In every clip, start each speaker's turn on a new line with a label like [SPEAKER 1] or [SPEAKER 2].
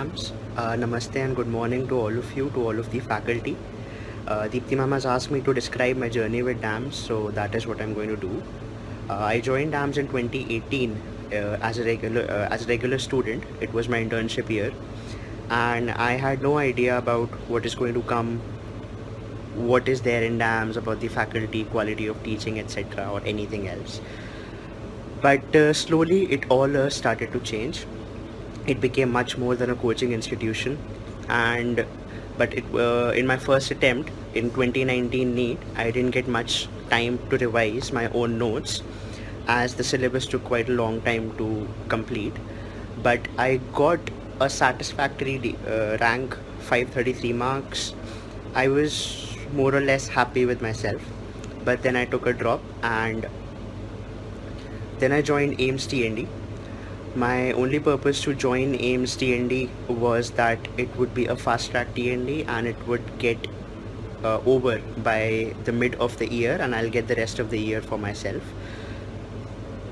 [SPEAKER 1] DAMS. Namaste and good morning to all of you, to all of the faculty. Deepti ma'am has asked me to describe my journey with DAMS, so that is what I'm going to do. I joined DAMS in 2018 as a regular student. It was my internship year, and I had no idea about what is going to come, what is there in DAMS, about the faculty, quality of teaching, etc., or anything else. But slowly, it all started to change. It became much more than a coaching institution, and but in my first attempt in 2019 NEET, I didn't get much time to revise my own notes, as the syllabus took quite a long time to complete. But I got a satisfactory rank, 533 marks. I was more or less happy with myself, but then I took a drop, and then I joined AIMS TND. My only purpose to join AIMS TND was that it would be a fast track TND, and it would get over by the mid of the year, and I'll get the rest of the year for myself.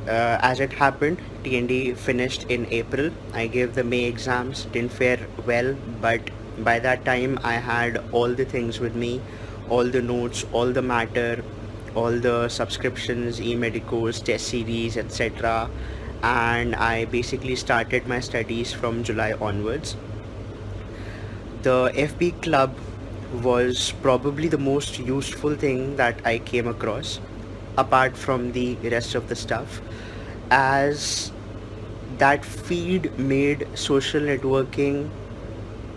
[SPEAKER 1] As it happened, TND finished in April. I gave the May exams, didn't fare well, but by that time I had all the things with me, all the notes, all the matter, all the subscriptions, e-medicals, test series, etc. And I basically started my studies from July onwards. The FB club was probably the most useful thing that I came across, apart from the rest of the stuff, as that feed made social networking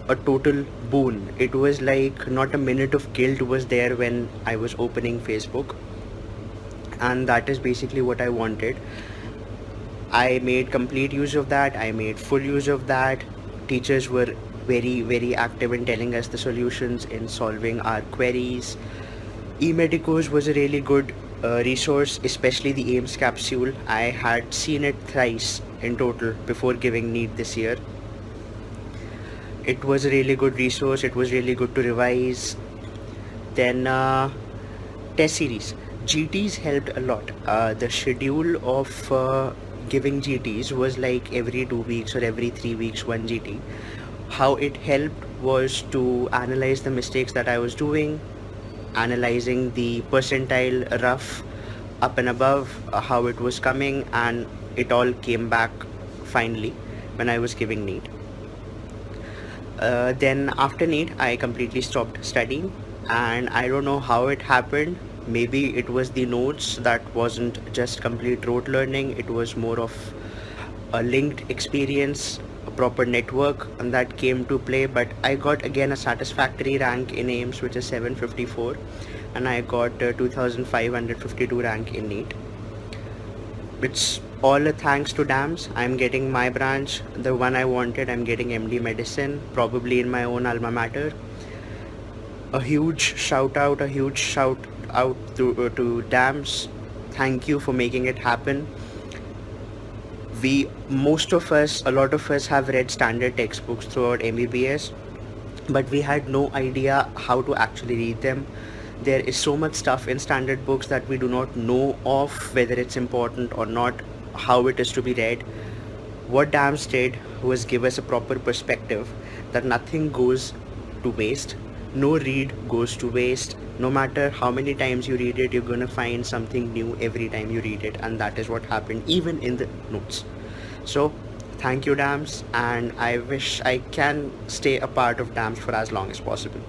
[SPEAKER 1] a total boon. It was like not a minute of guilt was there when I was opening Facebook, and that is basically what I wanted. I made complete use of that. I made full use of that. Teachers were very active in telling us the solutions, in solving our queries. eMedicos was a really good resource, especially the AIMS capsule. I had seen it thrice in total before giving NEET this year. It was a really good resource. It was really good to revise. Then test series. GTs helped a lot. The schedule of giving GTs was like every 2 weeks or every 3 weeks one GT. How it helped was to analyze the mistakes that I was doing, analyzing the percentile rough up and above, how it was coming, and it all came back finally when I was giving NEET. Then after NEET, I completely stopped studying, and I don't know how it happened. Maybe it was the notes that wasn't just complete rote learning, it was more of a linked experience, a proper network, and that came to play. But I got again a satisfactory rank in AIMS, which is 754, and I got 2552 rank in NEET. It's all a thanks to DAMS. I'm getting my branch, the one I wanted. I'm getting MD Medicine, probably in my own alma mater. A huge shout out to DAMS. Thank you for making it happen. A lot of us have read standard textbooks throughout MBBS, but we had no idea how to actually read them. There is so much stuff in standard books that we do not know of, whether it's important or not, how it is to be read. What DAMS did was give us a proper perspective that nothing goes to waste. No read goes to waste. No matter how many times you read it, you're going to find something new every time you read it, and that is what happened even in the notes. So thank you, DAMS, and I wish I can stay a part of DAMS for as long as possible.